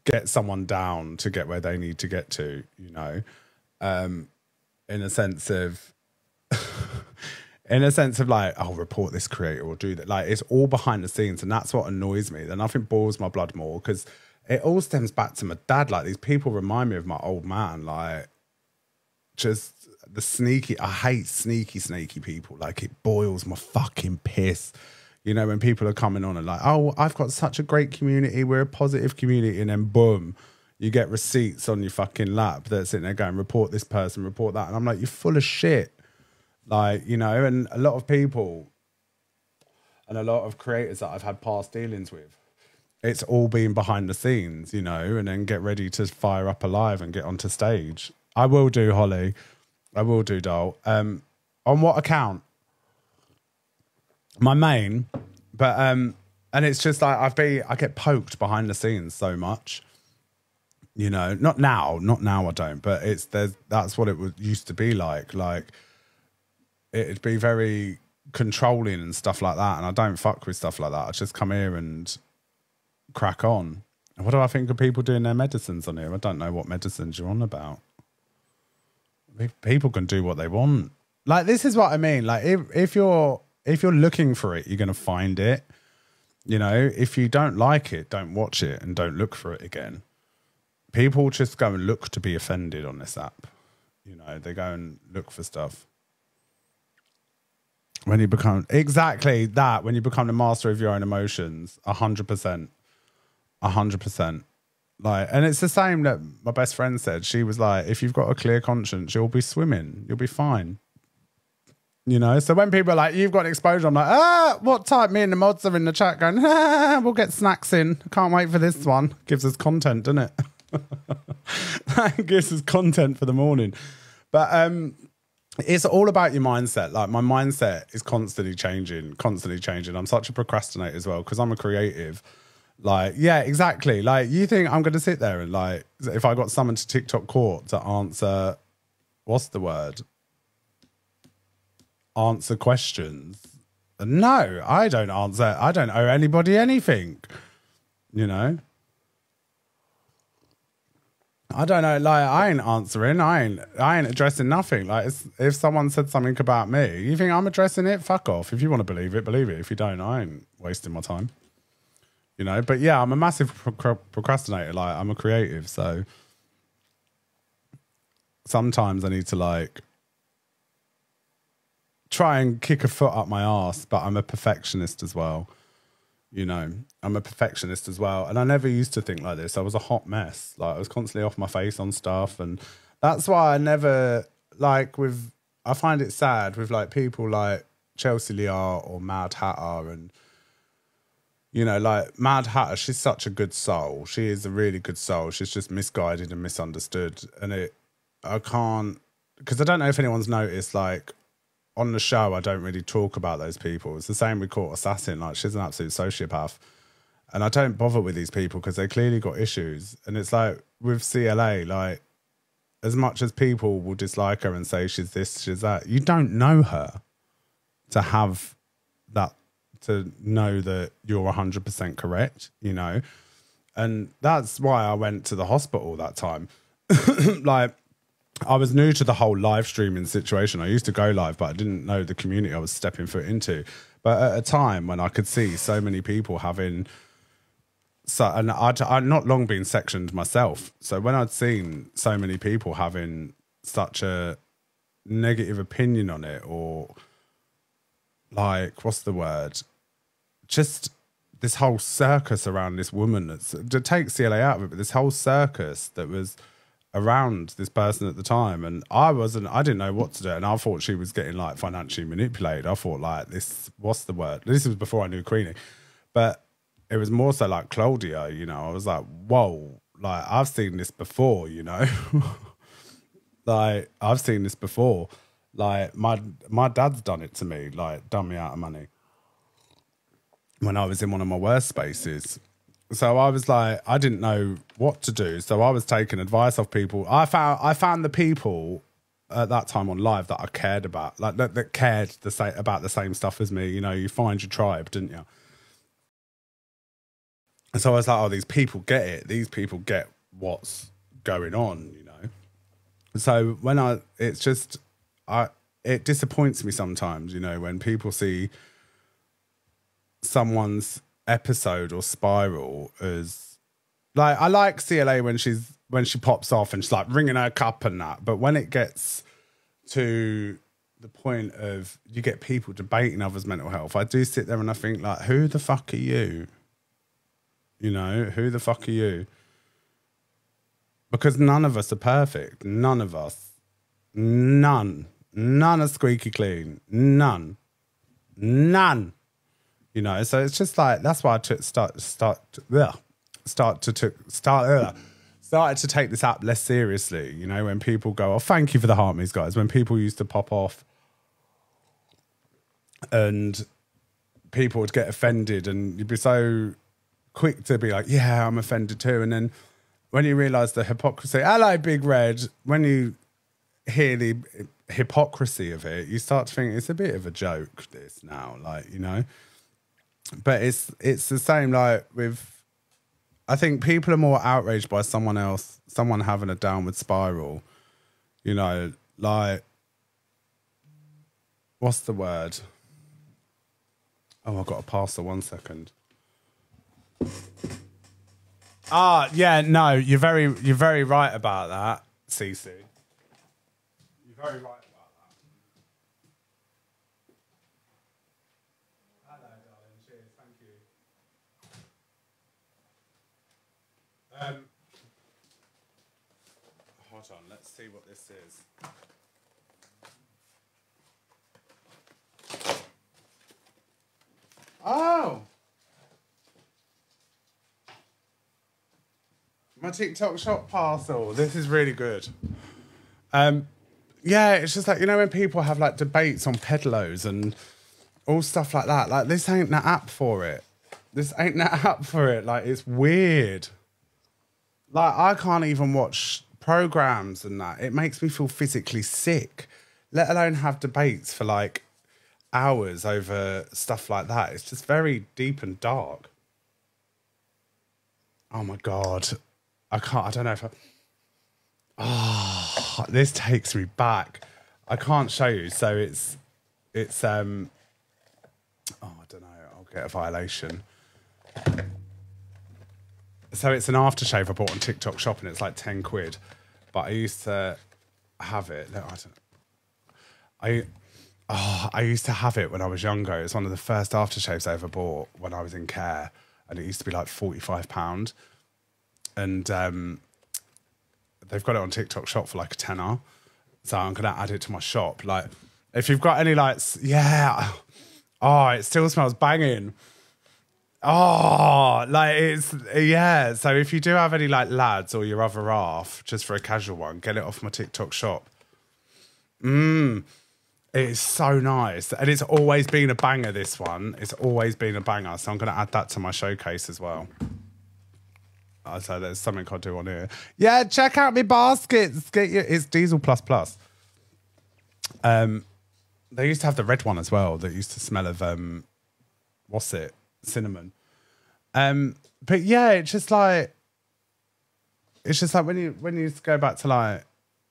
get someone down to get where they need to get to, you know, in a sense of, like, I'll report this creator or do that. Like, it's all behind the scenes, and that's what annoys me. Then nothing boils my blood more, because it all stems back to my dad. Like, these people remind me of my old man. Like, just the sneaky, I hate sneaky people. Like, it boils my fucking piss. You know, when people are coming on and like, oh, I've got such a great community, we're a positive community, and then boom, you get receipts on your fucking lap that's sitting there going, report this person, report that. And I'm like, you're full of shit. Like, you know, and a lot of people and a lot of creators that I've had past dealings with, it's all been behind the scenes, you know, and then get ready to fire up alive and get onto stage. I will do, Holly. I will do, doll. On what account? My main, but and it's just like I get poked behind the scenes so much, you know. Not now I don't, but that's what it used to be like. Like, it'd be very controlling and stuff like that, and I don't fuck with stuff like that. I just come here and crack on. And what do I think of people doing their medicines on here? I don't know what medicines you're on about. People can do what they want. Like, this is what I mean. Like, if you're looking for it, you're going to find it. You know, if you don't like it, don't watch it and don't look for it again. People just go and look to be offended on this app. You know, they go and look for stuff. When you become, exactly that, when you become the master of your own emotions, 100%. 100%. Like, and it's the same that my best friend said. She was like, if you've got a clear conscience, you'll be swimming. You'll be fine. You know, so when people are like, you've got exposure, I'm like, what type? Me and the mods are in the chat going, we'll get snacks in. Can't wait for this one. Gives us content, doesn't it? That gives us content for the morning. But it's all about your mindset. Like, my mindset is constantly changing. I'm such a procrastinator as well, because I'm a creative. Like, yeah, exactly. Like, you think I'm going to sit there and, like, if I got summoned to TikTok court to answer, what's the word? Answer questions. No, I don't answer. I don't owe anybody anything. You know? I don't know. Like, I ain't answering. I ain't addressing nothing. Like, if someone said something about me, you think I'm addressing it? Fuck off. If you want to believe it, believe it. If you don't, I ain't wasting my time. You know? But yeah, I'm a massive procrastinator. Like, I'm a creative, so sometimes I need to, like, try and kick a foot up my ass, but I'm a perfectionist as well. You know, I'm a perfectionist as well. And I never used to think like this. I was a hot mess. Like, I was constantly off my face on stuff. And that's why I never, like, I find it sad with, like, people like Chelsea Liar or Mad Hatter. And, you know, like, Mad Hatter, she's such a good soul. She is a really good soul. She's just misguided and misunderstood. And I can't, because I don't know if anyone's noticed, like, on the show, I don't really talk about those people. It's the same with Court Assassin. Like, she's an absolute sociopath. And I don't bother with these people because they clearly got issues. And it's like with CLA, like, as much as people will dislike her and say she's this, she's that, you don't know her to have that, to know that you're 100% correct, you know? And that's why I went to the hospital that time. Like, I was new to the whole live streaming situation. I used to go live, but I didn't know the community I was stepping foot into. But at a time when I could see so many people having, and I'd not long been sectioned myself. So when I'd seen so many people having such a negative opinion on it, or, like, what's the word? Just this whole circus around this woman, to take CLA out of it, but this whole circus that was around this person at the time, and I didn't know what to do, and I thought she was getting, like, financially manipulated. I thought, like, this, what's the word? This was before I knew Queenie, but it was more so like Claudia, you know. I was like, whoa, like, I've seen this before, you know. Like, I've seen this before. Like, my dad's done it to me, like, done me out of money when I was in one of my worst spaces. So I was like, I didn't know what to do. So I was taking advice off people. I found the people at that time on live that I cared about, like that cared about the same stuff as me. You know, you find your tribe, didn't you? And so I was like, oh, these people get it. These people get what's going on, you know. So when it disappoints me sometimes, you know, when people see someone's episode or spiral as like, I like CLA when she pops off and she's like ringing her cup and that, but when it gets to the point of you get people debating others' mental health, I do sit there and I think like, who the fuck are you? You know, who the fuck are you? Because none of us are perfect. None of us. None are squeaky clean. None. You know, so it's just like, that's why I started to take this app less seriously. You know, when people go, oh, thank you for the Heartme's, guys. When people used to pop off and people would get offended and you'd be so quick to be like, yeah, I'm offended too. And then when you realise the hypocrisy, hello, Big Red, when you hear the hypocrisy of it, you start to think it's a bit of a joke, this now, like, you know. But it's the same, like, with, I think people are more outraged by someone having a downward spiral, you know, like, what's the word? Oh, I've got a parcel, 1 second. Yeah, no, you're very right about that, Cece. You're very right about that. Hello, darling. Cheers. Thank you. Hold on. Let's see what this is. Oh. My TikTok shop parcel. This is really good. Yeah, it's just like, you know, when people have like debates on pedlos and all stuff like that, like this ain't the app for it. This ain't the app for it. Like, it's weird. Like, I can't even watch programs and that. It makes me feel physically sick, let alone have debates for like hours over stuff like that. It's just very deep and dark. Oh my God. I don't know if this takes me back. I can't show you. So it's I don't know. I'll get a violation. So it's an aftershave I bought on TikTok Shop and it's like 10 quid. But I used to have it. No, I used to have it when I was younger. It's one of the first aftershaves I ever bought when I was in care. And it used to be like £45. And they've got it on TikTok Shop for like a tenner. So I'm going to add it to my shop. Like, if you've got any lights, yeah. Oh, it still smells banging. Oh, like it's, yeah. So if you do have any like lads or your other half, just for a casual one, get it off my TikTok Shop. It's so nice. And it's always been a banger, this one. It's always been a banger. So I'm going to add that to my showcase as well. So there's something I'll do on here. Yeah, check out my baskets. It's Diesel Plus Plus. They used to have the red one as well that used to smell of what's it? Cinnamon. But yeah, it's just like when you go back to like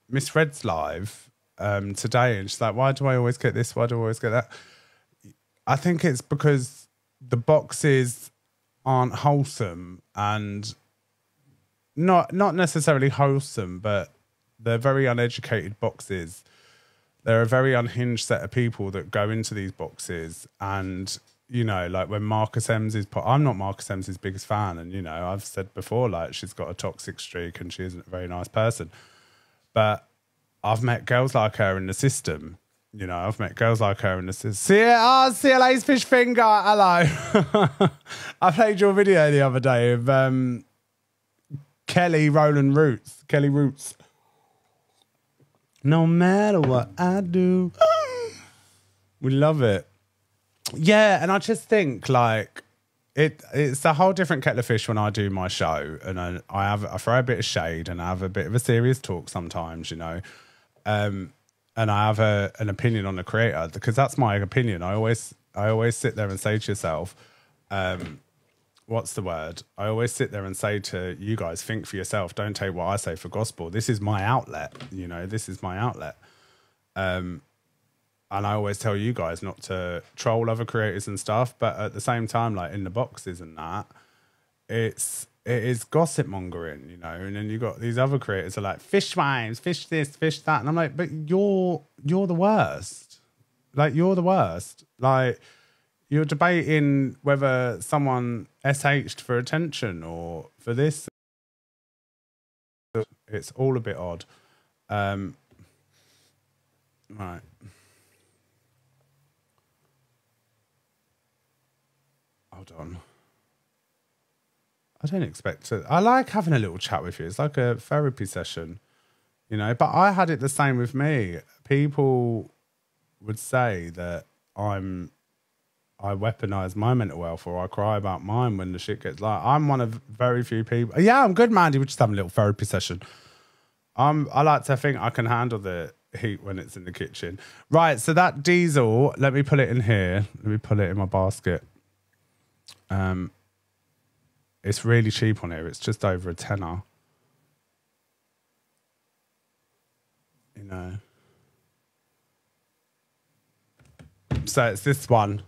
Miss Red's live today, and she's like, why do I always get this? Why do I always get that? I think it's because the boxes aren't wholesome and not necessarily wholesome, but they're very uneducated boxes. They're a very unhinged set of people that go into these boxes. And, you know, like when Marcus Ems I'm not Marcus Ems' biggest fan. And, you know, I've said before, like, she's got a toxic streak and she isn't a very nice person. But I've met girls like her in the system. You know, I've met girls like her in the system. CLA's fish finger. Hello. I played your video the other day of Kelly Roots. No matter what I do, we love it. Yeah, and I just think like it's a whole different kettle of fish when I do my show, and I throw a bit of shade and I have a bit of a serious talk sometimes, you know, and I have an opinion on the creator because that's my opinion. I always sit there and say to yourself, what's the word? I always sit there and say to you guys, think for yourself. Don't take what I say for gospel. This is my outlet. You know, this is my outlet. And I always tell you guys not to troll other creators and stuff. But at the same time, like in the boxes and that, it is gossip mongering, you know. And then you got these other creators are like fish wives, fish this, fish that, and I'm like, but you're the worst. Like you're the worst. Like you're debating whether someone SH'd for attention or for this. It's all a bit odd. Right. Hold on. I don't expect to. I like having a little chat with you. It's like a therapy session, you know. But I had it the same with me. People would say that I weaponize my mental health or I cry about mine when the shit gets like. I'm one of very few people. Yeah, I'm good, Mandy. We're just having a little therapy session. I like to think I can handle the heat when it's in the kitchen. Right, so that diesel, let me put it in here. Let me put it in my basket. It's really cheap on here. It's just over a tenner. You know. So it's this one.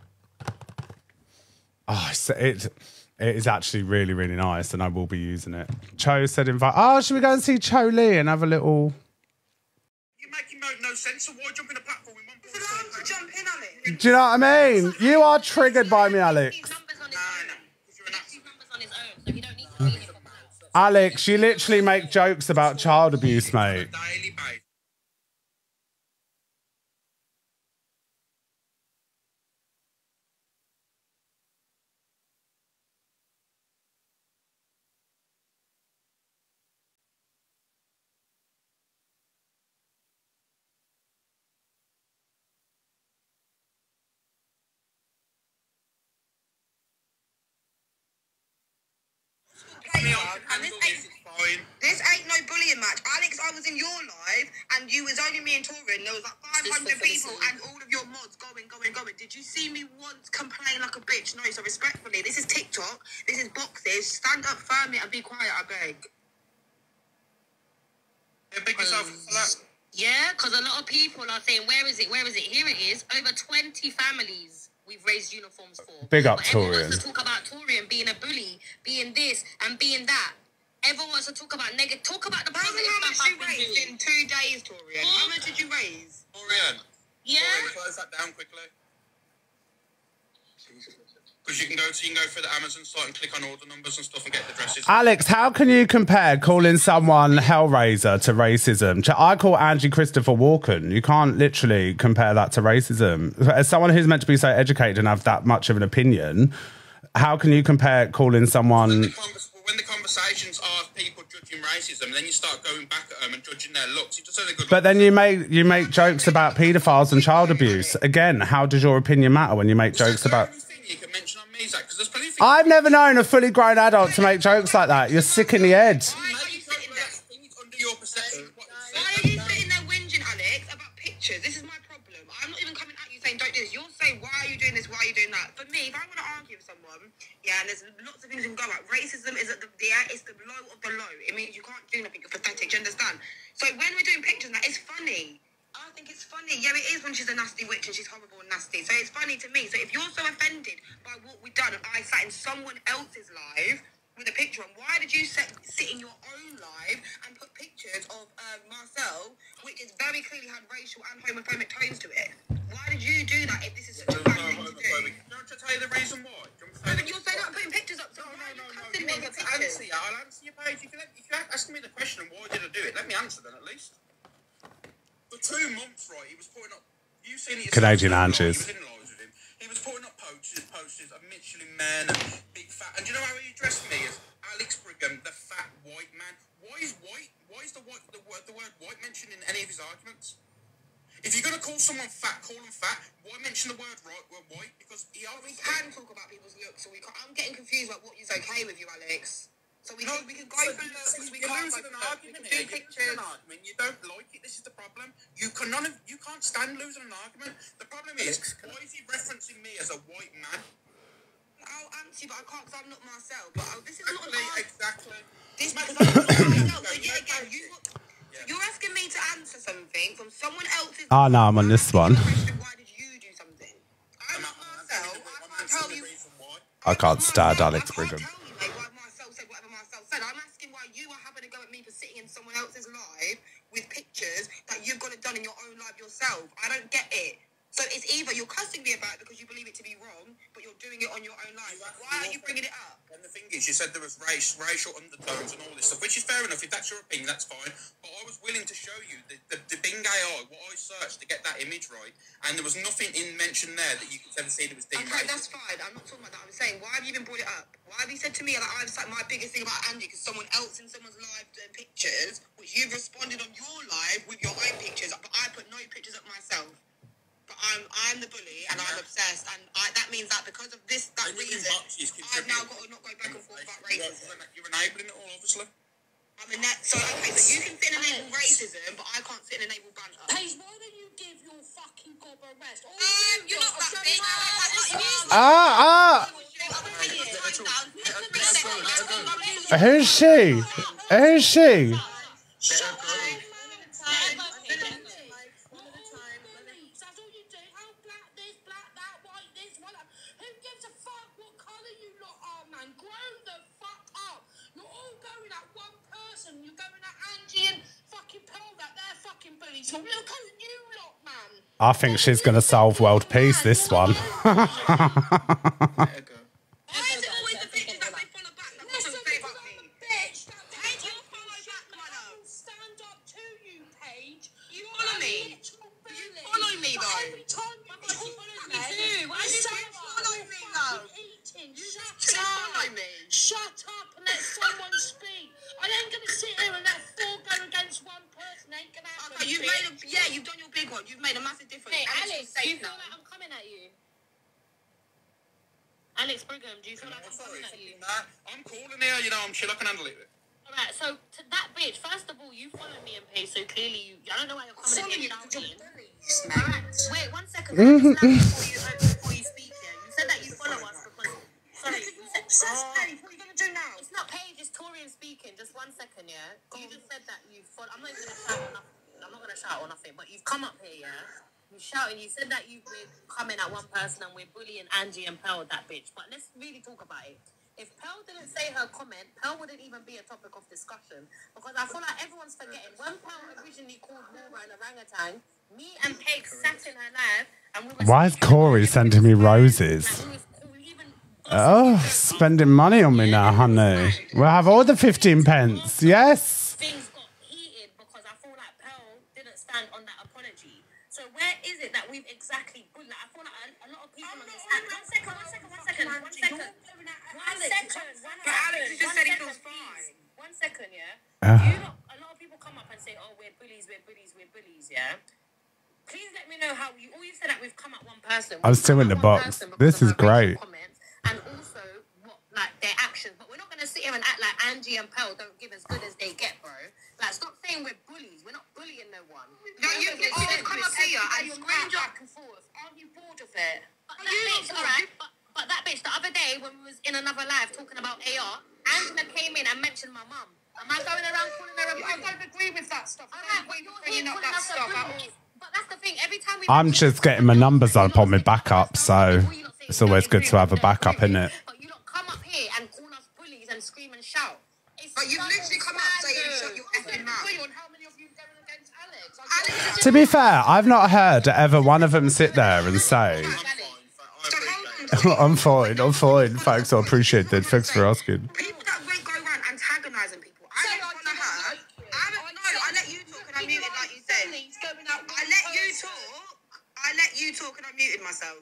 Oh, it is actually really, really nice, and I will be using it. Cho said invite. Oh, should we go and see Cho Lee and have a little... You're making no sense, so why jump in a platform in one point? It's allowed to jump in, Alex. Do you know what I mean? You are triggered by me, Alex. Alex, you literally make jokes about child abuse, mate. This ain't no bullying match. Alex, I was in your live and you was only me and Torin. There was like 500 people and all of your mods going. Did you see me once complain like a bitch? No, so respectfully, this is TikTok. This is boxes. Stand up firmly and be quiet, I beg. Yeah, big yourself for that. Yeah, because a lot of people are saying, where is it? Here it is. Over 20 families we've raised uniforms for. Big up, but everyone Torian. wants to talk about Torian being a bully, being this and being that. Everyone wants to talk about negative. Talk about the positive stuff I've been doing. In 2 days, Torian. How much did you raise? Torian. Yeah. Torian, close that down quickly. Because you can go through the Amazon site and click on order numbers and stuff and get the dresses. Alex, how can you compare calling someone Hellraiser to racism? I call Angie Christopher Walken. You can't literally compare that to racism. As someone who's meant to be so educated and have that much of an opinion, how can you compare calling someone... When the conversations are people judging racism, then you start going back at them and judging their looks. It just a good but then you make jokes about paedophiles and child abuse. Again, how does your opinion matter when you make jokes about... You can mention on me, Zach, 'cause there's plenty of I've never known a fully grown adult to make jokes like that. You're sick in the head. Why are you sitting there whinging, Alex, about pictures? This is my problem. I'm not even coming at you saying don't do this. You're saying why are you doing this? Why are you doing that? For me, if I want to argue with someone, yeah, and there's lots of things you can go at. Racism is at it's the low of the low. It means you can't do nothing. You're pathetic. Do you understand? So when we're doing pictures, that it's funny. I think it's funny. Yeah, it is when she's a nasty witch and she's horrible and nasty. So it's funny to me. So if you're so offended by what we've done and I sat in someone else's live with a picture on, why did you sit in your own live and put pictures of Marcel, which is very clearly had racial and homophobic tones to it? Why did you do that if this is such a bad thing to do? Do you want to tell you the reason why? You're saying that putting pictures up. So I'll answer your page. If you're asking me the question, why did I do it? Let me answer then at least. For 2 months, right, he was putting up... You've seen it yourself. Canadian Anges. He was putting up posters of Michelin Man, big fat... And do you know how he addressed me as Alex Brigham, the fat white man? Why is white? Why is the word white mentioned in any of his arguments? If you're going to call someone fat, call them fat. Why mention the word white? Because we can talk about people's looks, so we can't... I'm getting confused about what is okay with you, Alex. So we can go through looks. We can't go through argument. We can do pictures. You don't like it. This is the problem. You can't stand losing an argument. The problem is, why is he referencing me as a white man? I'll answer you, but I can't because I'm not myself. But this is not exactly. This because I'm not myself. So yeah, again, you're asking me to answer something from someone else's. Oh no, I'm on this one. Why did you do something? I'm not myself. I can't tell you. I can't stand Alex Brigham. I can't tell you, mate, why Marcel said whatever Marcel said. I'm asking why you are having to go at me for sitting in someone else's live with pictures that you've got it done in your own live yourself. I don't get it. So it's either you're cussing me about it because you believe it to be wrong, but you're doing it on your own life. Why aren't you bringing it up? And the thing is, you said there was racial undertones and all this stuff, which is fair enough. If that's your opinion, that's fine. But I was willing to show you the Bing AI, what I searched to get that image right, and there was nothing mentioned there that you could ever see that was deemed okay, racist. that's fine. I'm not talking about that. I'm saying, why have you even brought it up? Why have you said to me, like, I've said my biggest thing about Andy because someone else in someone's live doing pictures, which you've responded on your live with your own pictures, but I put no pictures up myself. But I'm the bully and I'm obsessed, and that means that because of that reason, I've now got to not go back and forth about racism. You're enabling it all, obviously. So you can sit and enable racism, but I can't sit and enable banter. Paige, why don't you give your fucking gob a rest? You're not that big. Who's she? Who's she? So look at you lot, man. I think she's going to solve world peace, this one. Why is it always the pictures that they follow back that doesn't say about me? Bitch, Paige, you follow back, man. Stand up to you, Paige. You follow me. You follow me, though. Every time you follow me, do. Why do you follow me, though? Shut up. Shut up and let someone speak. I ain't going to sit here and let four go against one person. Ain't going to happen. Okay, you've done your big one. You've made a massive difference. Hey, Alex, do you feel now. like I'm coming at you? Alex Brigham, do you feel like I'm coming at you? Nah, I'm cool in here, you know, I'm chill, I can handle it. Alright, so to that bitch, first of all, you follow me and pay, so clearly I don't know why you're coming at me shouting. Alright, wait, 1 second. Before you speak here, you said that you follow us because, sorry, you said, What are you going to do now? it's not Paige, it's Torian speaking, just 1 second, yeah? You just said that you follow, I'm not even going to shout or nothing, but you've come up here, yeah? You shouting, you said that you were coming at one person and we're bullying Angie and Pearl, that bitch, but let's really talk about it. If Pearl didn't say her comment, Pearl wouldn't even be a topic of discussion. Because I feel like everyone's forgetting. When Pearl originally called Nora an orangutan, me and Paige sat in her live and we were... Why is Corey sending me roses? Oh, spending money on me now, honey. We'll have all the 15 pence. Yes. Things got heated because I feel like Pearl didn't stand on that apology. So where is it that we've exactly... Like, I feel like a lot of people on this... One second. But Alex just said he feels fine. 1 second, yeah? A lot of people come up and say, oh, we're bullies, yeah? Please let me know how you... All you said that we've come at one person. I'm still in the box. This is great. And also, their actions. But we're not going to sit here and act like Angie and Pearl don't give as good as they get, bro. Like, stop saying we're bullies. We're not bullying no one. No, you come up here and scream back and forth. Aren't you bored of it? But that bitch, the other day when we was in another live talking about AR, Angela came in and mentioned my mum. Am I going around calling her a bully? I don't agree with that stuff. I don't agree with bringing up that stuff at all. But that's the thing. Every time we... I'm just getting my numbers up on my backup, so it's always good to have a backup, isn't it? But you don't come up here and call us bullies and scream and shout. But you've literally come up saying shut your effing mouth. How many of you going against Alex? To be fair, I've not heard ever one of them sit there and say, I'm fine, thanks, I appreciate that, thanks for asking. People that go around antagonising people. I don't want to her. I let you talk and I muted like you said. I let you talk and I muted myself.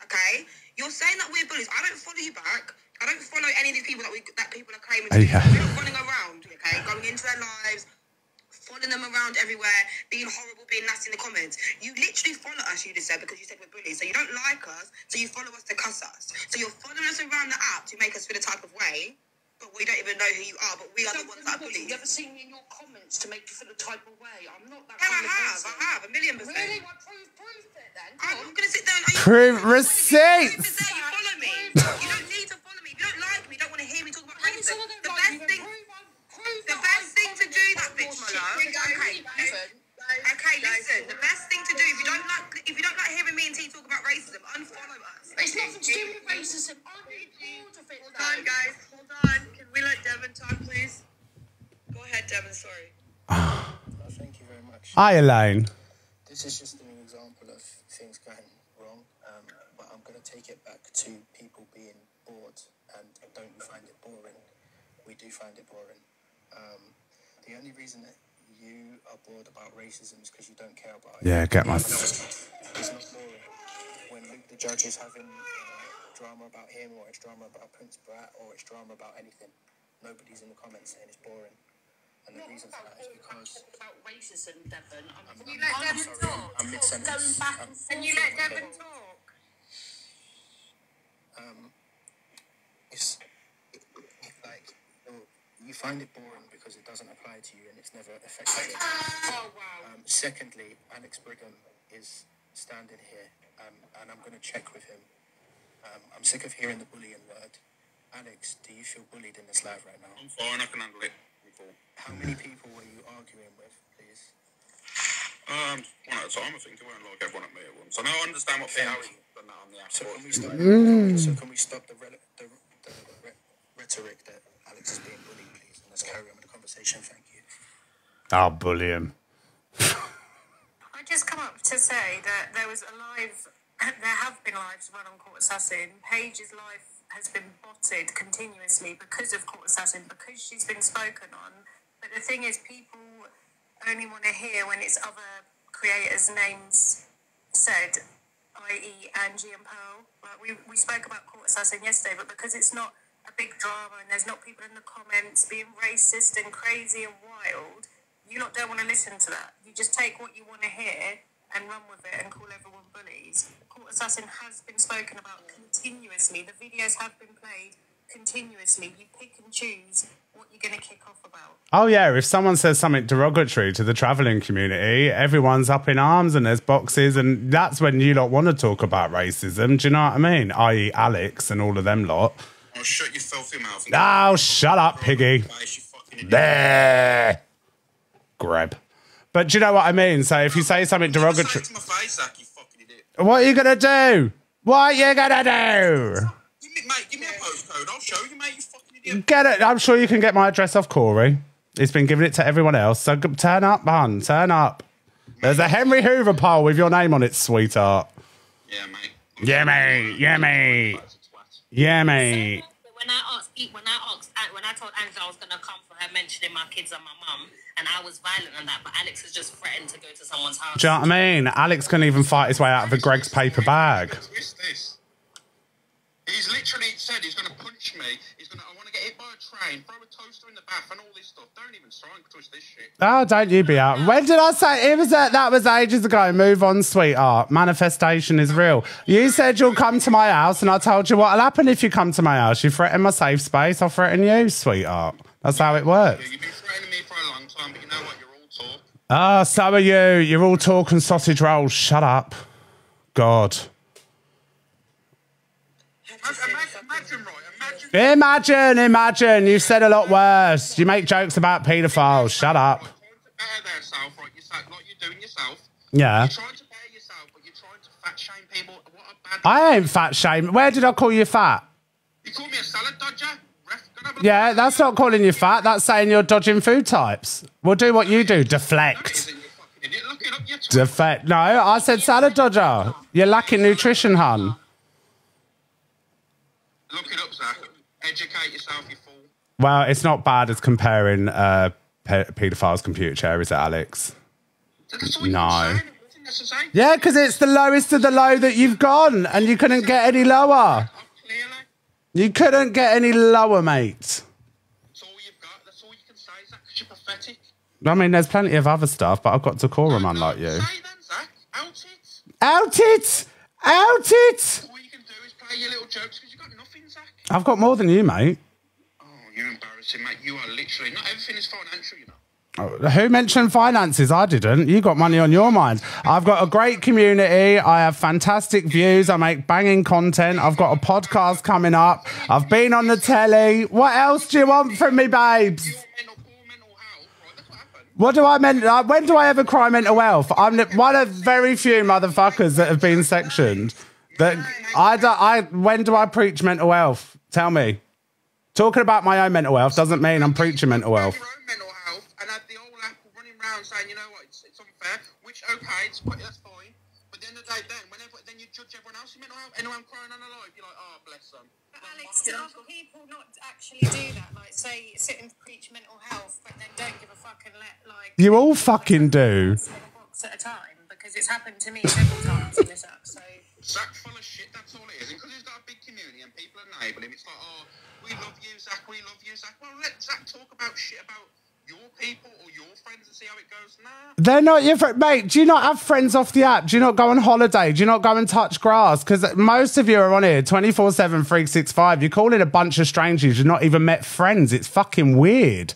Okay? You're saying that we're bullies. I don't follow you back. I don't follow any of these people that people are claiming to. Yeah. We're not running around, okay? Going into their lives, following them around everywhere, being horrible, being nasty in the comments. You literally follow us, you just said, because you said we're bullies. So you don't like us, so you follow us to cuss us. So you're following us around the app to make us feel a type of way, but we don't even know who you are, but we are the ones that are bullies. You ever seen me in your comments to make you feel a type of way? I'm not that Yeah, kind of person. I have, 1,000,000%. Really? Well, prove it then. I'm not going to sit down. Prove receipts! You follow me. You don't need racism. I'm bored of it. Hold on, guys. Hold on. Can we let Devin talk, please? Go ahead, Devin. Sorry. Thank you very much. Hi, Elaine. This is just an example of things going wrong, but I'm going to take it back to people being bored, and don't you find it boring? We do find it boring. The only reason that you are bored about racism is because you don't care about it. Yeah, get my... It's not boring. When Luke the Judge is having drama about him, or it's drama about Prince Brat, or it's drama about anything, nobody's in the comments saying it's boring. And the reason for that is because... About racism, Devin. Can you let Devin talk? I'm mid-sentence. Can you let Devin talk? It's like, you find it boring because it doesn't apply to you and it's never affected you. Oh, wow. Secondly, Alex Brigham is standing here, and I'm going to check with him. I'm sick of hearing the bullying word. Alex, do you feel bullied in this live right now? I'm fine, I can handle it. How many people were you arguing with, please? One at a time, I think. It won't like everyone at me at once. I know I understand what they are done that on the app. So can we stop the rhetoric that Alex is being bullied, please? And let's carry on with the conversation. Thank you. I'll bully him. I just come up to say that there was a live, there have been lives run on Court Assassin. Paige's live has been botted continuously because of Court Assassin, because she's been spoken on. But the thing is, people only want to hear when it's other creators' names said, i.e. Angie and Pearl. Like we spoke about Court Assassin yesterday, but because it's not a big drama and there's not people in the comments being racist and crazy and wild, you lot don't want to listen to that. You just take what you want to hear and run with it and call everyone bullies. Court Assassin has been spoken about continuously. The videos have been played continuously. You pick and choose what you're going to kick off about. Oh, yeah, if someone says something derogatory to the travelling community, everyone's up in arms and there's boxes, and that's when you lot want to talk about racism. Do you know what I mean? I.e. Alex and all of them lot. I'll shut your filthy mouth. Oh, shut up, piggy. There. Grab. But do you know what I mean? So if you say something derogatory... To my face, Zach, you fucking idiot. What are you going to do? What are you going to do? Give me a postcode. I'll show you, mate, you fucking idiot. Get it. I'm sure you can get my address off Corey. He's been giving it to everyone else. So turn up, hun. Turn up. There's a Henry Hoover pole with your name on it, sweetheart. Yeah, mate. Yeah, mate. Yeah, mate. Yeah, mate. When I told Angela I was gonna come for her mentioning my kids and my mum, and I was violent and that, but Alex has just threatened to go to someone's house. Do you know what I mean? Alex couldn't even fight his way out of a Greg's paper bag. Twist this. He's literally said he's going to punch me. I want to get hit by a train, throw a toaster in the bath, and all this stuff. Don't even try and twist this shit. Oh, don't you be out. When did I say it was that was ages ago? Move on, sweetheart. Manifestation is real. You said you'll come to my house, and I told you what'll happen if you come to my house. You threaten my safe space, I'll threaten you, sweetheart. That's how it works. Yeah, you've been threatening me for a long time, but you know what? You're all talk. Ah, so are you. You're all talk and sausage rolls. Shut up. God. Imagine. You've said a lot worse. You make jokes about paedophiles. Shut up. Yeah. You're trying to bear yourself, but you're trying to fat shame people. What a bad... I ain't fat shame. Where did I call you fat? You call me a salad dodger? Yeah, that's not calling you fat. That's saying you're dodging food types. We'll do what you do. Deflect. Deflect. No, I said salad dodger. You're lacking nutrition, hun. Look it up, Zach. Educate yourself, you fool. Well, it's not bad as comparing paedophiles' computer chair, is it, Alex? No. Yeah, because it's the lowest of the low that you've gone, and you couldn't get any lower. You couldn't get any lower, mate. That's all you've got. That's all you can say, Zach, because you're pathetic. I mean, there's plenty of other stuff, but I've got decorum, unlike you. Say then, Zach. Out it. Out it! Out it! All you can do is play your little jokes because you've got nothing, Zach. I've got more than you, mate. Oh, you're embarrassing, mate. You are literally... Not everything is financial, you know. Who mentioned finances? I didn't. You got money on your mind. I've got a great community. I have fantastic views. I make banging content. I've got a podcast coming up. I've been on the telly. What else do you want from me, babes? What do I mean? When do I ever cry mental health? I'm one of very few motherfuckers that have been sectioned. When do I preach mental health? Tell me. Talking about my own mental health doesn't mean I'm preaching mental health. Your own mental health and had the old apple running around saying, you know what, it's unfair, which, okay, that's fine. But at the end of the day, then you judge everyone else's mental health. Anyone crying on a live, you're like, oh, bless them. But Alex, do other people not actually do that? Like, say, sit and preach mental health, but then don't give a fuck and let, like... You all fucking do. ...box at a time, because it's happened to me several times in this app, so... Zach's full of shit, that's all it is. And because he's got a big community and people enable him, it's like, oh, we love you, Zach, we love you, Zach. Well, let Zach talk about shit about your people or your friends and see how it goes. Nah. They're not your friend. Mate, do you not have friends off the app? Do you not go on holiday? Do you not go and touch grass? Because most of you are on here 24/7, 365. You're calling a bunch of strangers. You've not even met friends. It's fucking weird.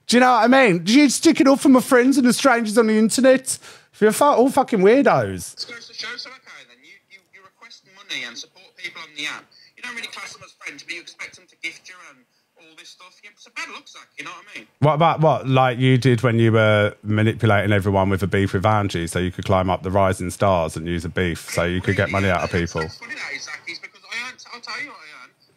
Do you know what I mean? Do you stick it up for my friends and the strangers on the internet? You're all fucking weirdos. It goes to show, so okay, then you request money and support people on the app. You don't really class them as friends, but you expect them to gift you and all this stuff. Yeah, it's a bad look, Zach, you know what I mean? What about what? Like you did when you were manipulating everyone with a beef with Angie so you could climb up the rising stars and use a beef so you could get money out of people. What's funny that is, Zach, is because I'll tell you what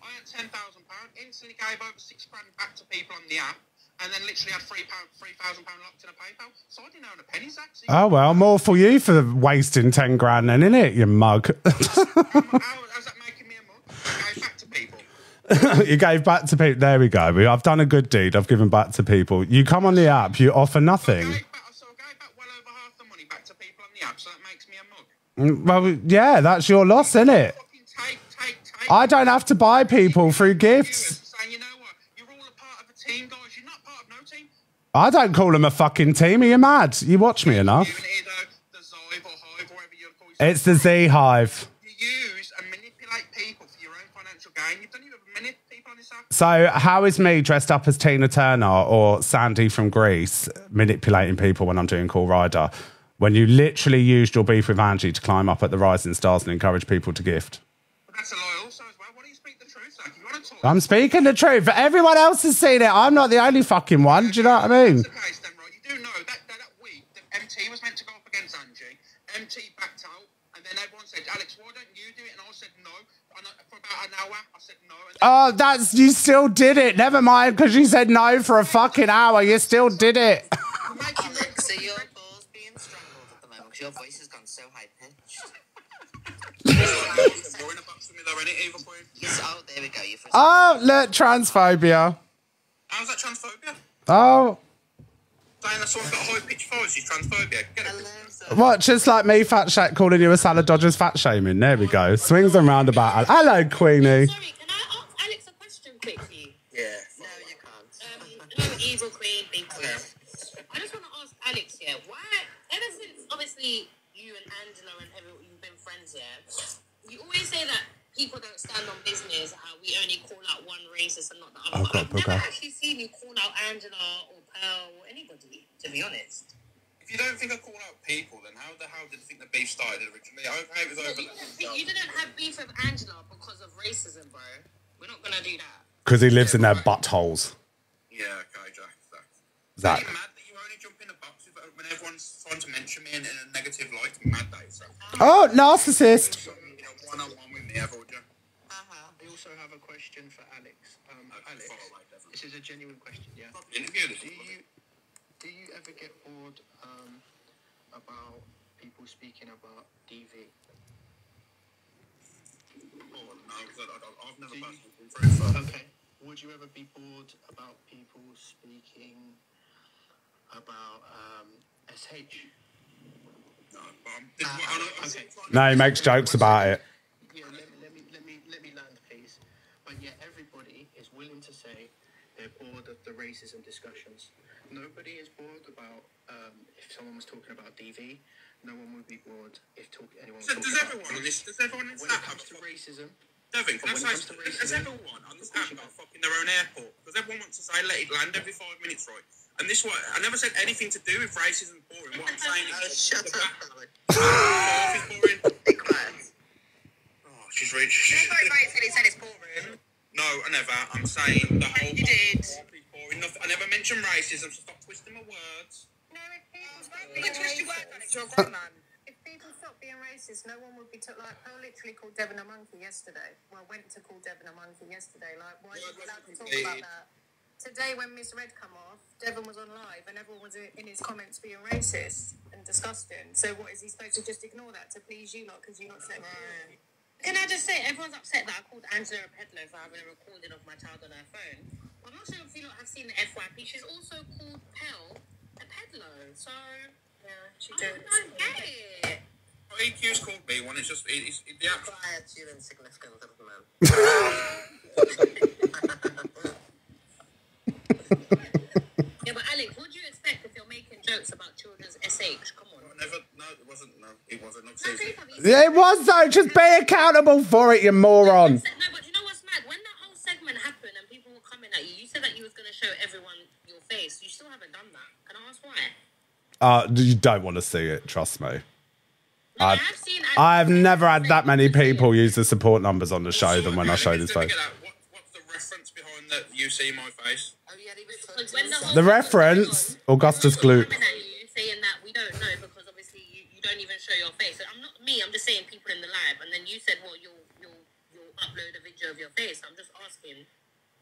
I earned £10,000, instantly gave over £6 grand back to people on the app, and then literally had £3,000 locked in a PayPal. So I didn't own a penny, Zach. So oh, well, more for you for wasting 10 grand then, innit, you mug? how's that making me a mug? I gave back to people. You gave back to people. There we go. I've done a good deed. I've given back to people. You come on the app, you offer nothing. So I gave back well over half the money back to people on the app, so that makes me a mug. Well, yeah, that's your loss, isn't it? Take. I don't have to buy people through gifts. Saying, you know what, you're all a part of a team, guys. You're not part of no team. I don't call them a fucking team. Are you mad? You watch me enough. The Zive or Hive, whatever you call it. It's the Z Hive. You use and manipulate people for your own financial gain. You've done you have many people on this app. So how is me dressed up as Tina Turner or Sandy from Greece manipulating people when I'm doing Cool Rider? When you literally used your beef with Angie to climb up at the rising stars and encourage people to gift. But that's a lie also as well. Why don't you speak the truth, Zach? If you want to talk... I'm speaking the truth, but everyone else has seen it. I'm not the only fucking one. Do you know what I mean? That's the case then, right? You do know that week that MT was meant to go up against Angie. MT backed out, and then everyone said, Alex, why don't you do it? And I said no. And for about an hour, I said no. And then you still did it. Never mind, because you said no for a fucking hour. You still did it. So your balls being strangled at the moment because your voice has gone so high pitched. you're in a box with me though, innit, Eva Queen? Yes, oh, there we go. Oh, look, transphobia. How's that transphobia? Oh. Saying that someone's got a high-pitched voice is transphobia. Get it? What, just like me calling you a salad dodger's fat shaming? There we go. Swings and roundabouts. Hello, Queenie. Sorry, can I ask Alex a question quickly? Yeah. No, you can't. No, evil queen, big queen. I just want to ask Alex here, why, ever since obviously you and Angela and everyone, you've been friends here, you always say that people don't stand on business, how we only call out one racist and not the other. But I've never actually seen you call out Angela or Pearl or anybody, to be honest. If you don't think I call out people, then how the hell did you think the beef started originally? Okay, it was over. You didn't have beef with Angela because of racism, bro. We're not going to do that. Because he lives in their buttholes. Yeah, okay, Jack. Zach. Are you mad that you only jump in a box when everyone's trying to mention me in a negative light? Mad that is, Oh, narcissist. One-on-one with me ever, would you? I also have a question for Alex. Alex, this is a genuine question, yeah? Do you ever get bored about people speaking about DV? Oh, no, I've never personally been through it. Okay. Would you ever be bored about people speaking about SH? No, but okay. No, he makes jokes about it. Yeah, let me land, please. But yeah, everybody is willing to say they're bored of the racism discussions. Nobody is bored about if someone was talking about DV. No one would be bored if anyone was talking about does everyone in when it comes to racism. Devin, can I say, has everyone on this app got fucking their own airport? Because everyone wants to say let it land every 5 minutes, right? And this one, I never said anything to do with racism boring. What I'm saying is... Shut up, is boring. Be quiet. Oh, she's reached... He said it's boring. No, I never. I'm saying the whole... You did. Boring. I never mentioned racism, so stop twisting my words. No, if people stop You can twist your words, Alex. You're a grown man. If people stop being racist, no one would be like Pearl literally called Devon a monkey yesterday. Well, went to call Devon a monkey yesterday. Like, why are you allowed to talk about that? Today, when Miss Red come off, Devon was on live and everyone was in his comments being racist and disgusting. So what is he supposed to just ignore that to please you lot because you're not saying right? Can I just say, everyone's upset that I called Angela a peddler for having a recording of my child on her phone. I'm not sure if you lot have seen the FYP. She's also called Pearl a peddler. So, Yeah, she I did. don't get it. EQ's called me one. It's just it's the actual. Quiet, you insignificant little man. Yeah, but Alex, what do you expect if you're making jokes about children's SH? Come on. No, it wasn't. No, it wasn't. No, No, seriously. Yeah, it was though. Just be accountable for it, you moron. No, but you know what's mad? When that whole segment happened and people were coming at you, you said that you was going to show everyone your face. You still haven't done that. Can I ask why? You don't want to see it. Trust me. No, I have seen. I've never had that many people use the support numbers on the show than when I showed his face. What's the reference behind that? You see my face. Oh, yeah, he was Because when whole The thing was reference, going on, Augustus people were Gloop. coming at you saying that we don't know because obviously you don't even show your face. So I'm not me. I'm just saying people in the live, and then you said, well, you'll upload a video of your face. I'm just asking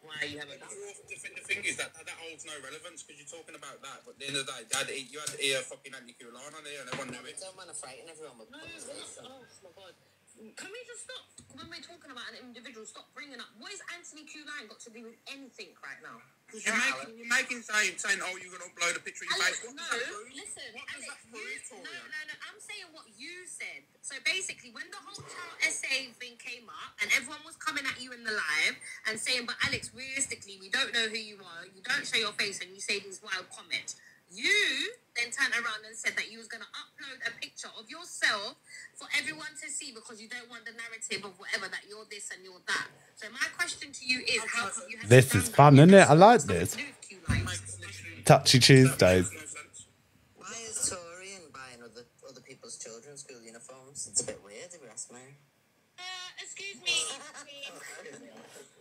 why you haven't done it. The thing is that holds no relevance because you're talking about that. But at the end of the day, you had to hear fucking Andy Coulon on there and everyone knew it. don't want to frighten everyone with No, oh my god. Can we just stop when we're talking about an individual? Stop bringing up what is Anthony Coulon got to do with anything right now? Because you're making saying, oh, you're going to upload a picture of your face. What does that prove? Listen, What does that prove for you? no. I'm saying what you said. So basically, when the whole child SA thing came up and everyone was coming at you in the live and saying, but Alex, realistically, we don't know who you are. You don't show your face and you say these wild comments. You then turned around and said that you was going to upload a picture of yourself for everyone to see because you don't want the narrative of whatever, that you're this and you're that. So my question to you is, how come you have This is fun, isn't it? I like this. Touchy Tuesdays. Why is Torian buying other people's children's school uniforms? It's a bit weird, if you ask me. Excuse me.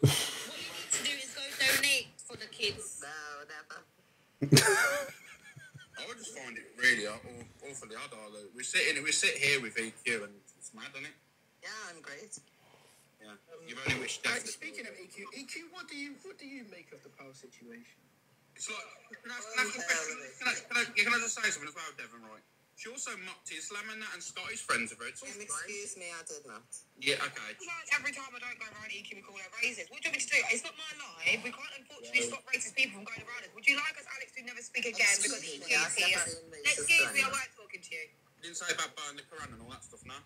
What you need to do is go donate for the kids. No, never. I would just find it really awfully odd. We sit here with EQ and it's mad, isn't it? Yeah, I'm great. Yeah. You've only wished death. Speaking of EQ, what do you make of the Pearl situation? It's like, can I just say something as well, Devon, right? She also mocked Islam and that, and Scotty's friends of her. It's all right. Excuse me, I did not. Yeah, okay. Like every time I don't go around EQ, we call her racist. What do you want me to do? It's not my life. We can't unfortunately stop racist people from going around us. Would you like us, Alex, to never speak again because EQ is here? Excuse me, I like talking to you. Didn't say about burning the Quran and all that stuff, no?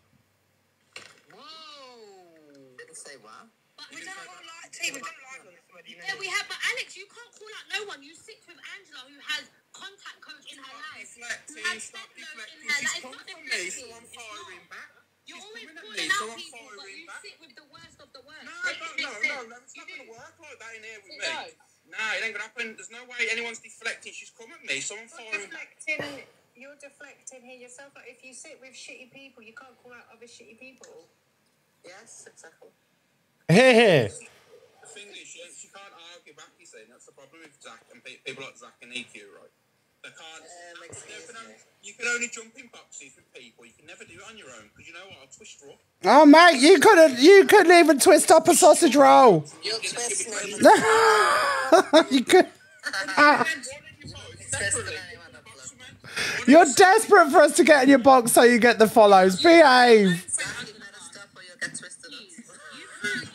Whoa. Didn't say what? But We don't like tea. We don't like somebody, you know. yeah, we have. But Alex, you can't call out no one. You sit with Angela, who has contact coach in her life. Who has Stop step notes in deflecting. her She's life. come It's not from me, so deflecting. I'm It's firing not. back. You're She's always coming at calling me, out so I'm people, but firing you back. sit with the worst of the worst. No, It makes sense. it's not going You to do. work like that in here with It me. does. No, it ain't going to happen. There's no way anyone's deflecting. She's come at me, so I'm firing back. You're deflecting here yourself. Like, if you sit with shitty people, you can't call out other shitty people. Yes, exactly. Here. The thing is, she can't argue back, you see. That's the problem with Zach and people like Zach and EQ, right? They can't. Excuse me. You can only jump in boxes with people. You can never do it on your own because you know what? I'll twist her up. Oh mate, you couldn't even twist up a sausage roll. You'll twist me. You could. Twisting anyone up. You're desperate for us to get in your box so you get the follows. Behave. Zach, you better stop or you'll get twisted up.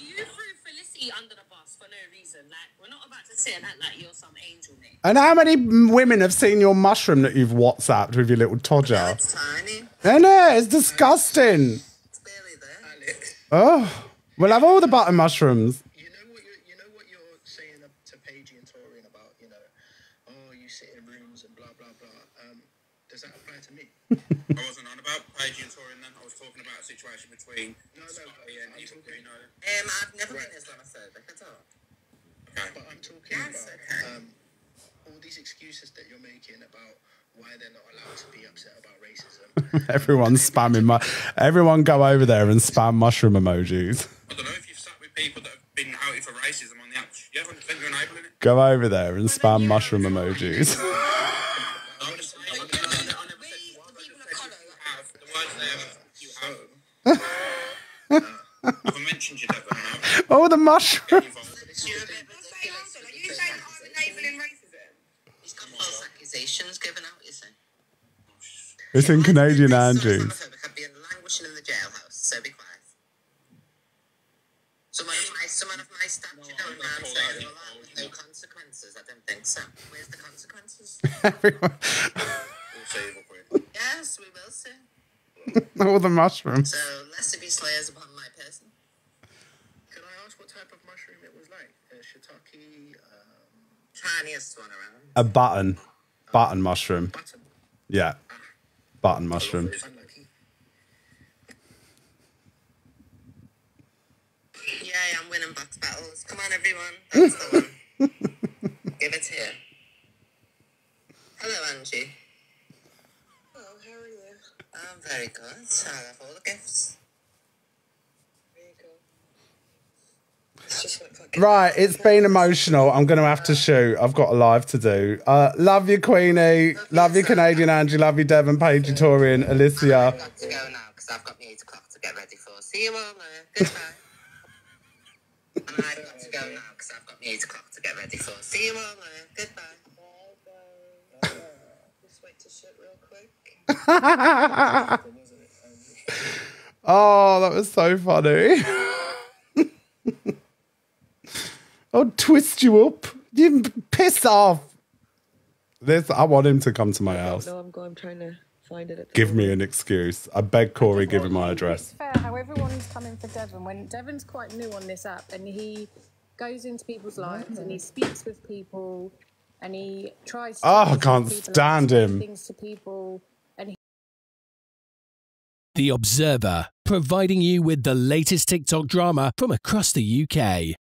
You threw Felicity under the bus for no reason. Like, we're not about to sit and act like you're some angel, Nick. And how many women have seen your mushroom that you've WhatsApped with your little No, todger? it's tiny. Isn't it? It's disgusting. It's barely there. Alex, Oh, we'll have all the button mushrooms. you know what you're saying to Paige and Torian about, oh, you sit in rooms and blah blah blah. Does that apply to me? I wasn't on about Paige and Torian then. I was talking about a situation between Scotty and I'm talking you know. I've never been Islamophobic at all. But I'm talking Yes, about all these excuses that you're making about why they're not allowed to be upset about racism. Everyone's spamming everyone go over there and spam mushroom emojis. I don't know if you've sat with people that have been outed for racism on the app. You haven't think you're enabling it. Go over there and spam mushroom emojis. I would have said, I never said you have. The words there, you have. mentioned you, Devon. Oh, the mushroom. You're a bit of a Say, hold on, are you ridiculous saying I'm enabling racism? He's got false accusations given out, you see. It's in Canadian Andrews. I've been languishing in the jailhouse, so be quiet. Someone of my stature going around saying all that with no consequences. I don't think so. Where's the consequences? Everyone. We'll see, will we? Yes, we will see. All the mushrooms. So, less of you slayers upon my person. Can I ask what type of mushroom it was like? Shiitake, Tiniest one around. A button. Button mushroom. button. Yeah. Button mushroom. Unlucky. Yay, I'm winning box battles. Come on, everyone. That's the one. Give it here. Hello, Angie. Oh, how are you? I'm very good. I have all the gifts. There you go. It's just like fucking... Right, it's been emotional. I'm going to have to shoot. I've got a live to do. Love you, Queenie. Love you, Canadian Angie. Love you, Devon, Paige, Torian, Alicia. I've got to go now because I've got my 8 o'clock to get ready for. See you all later. Goodbye. And I've got to go now because I've got my 8 o'clock to get ready for. See you all later. Goodbye. Just wait to shit real quick. Oh, that was so funny. I'll twist you up. You piss off. I want him to come to my house. No, I'm trying to find it. Give me an excuse. I beg Corey, give him my address. It's fair how everyone's coming for Devon when Devon's quite new on this app and he goes into people's lives and he speaks with people and he tries to I can't stand him. things to people and he The Observer, providing you with the latest TikTok drama from across the UK.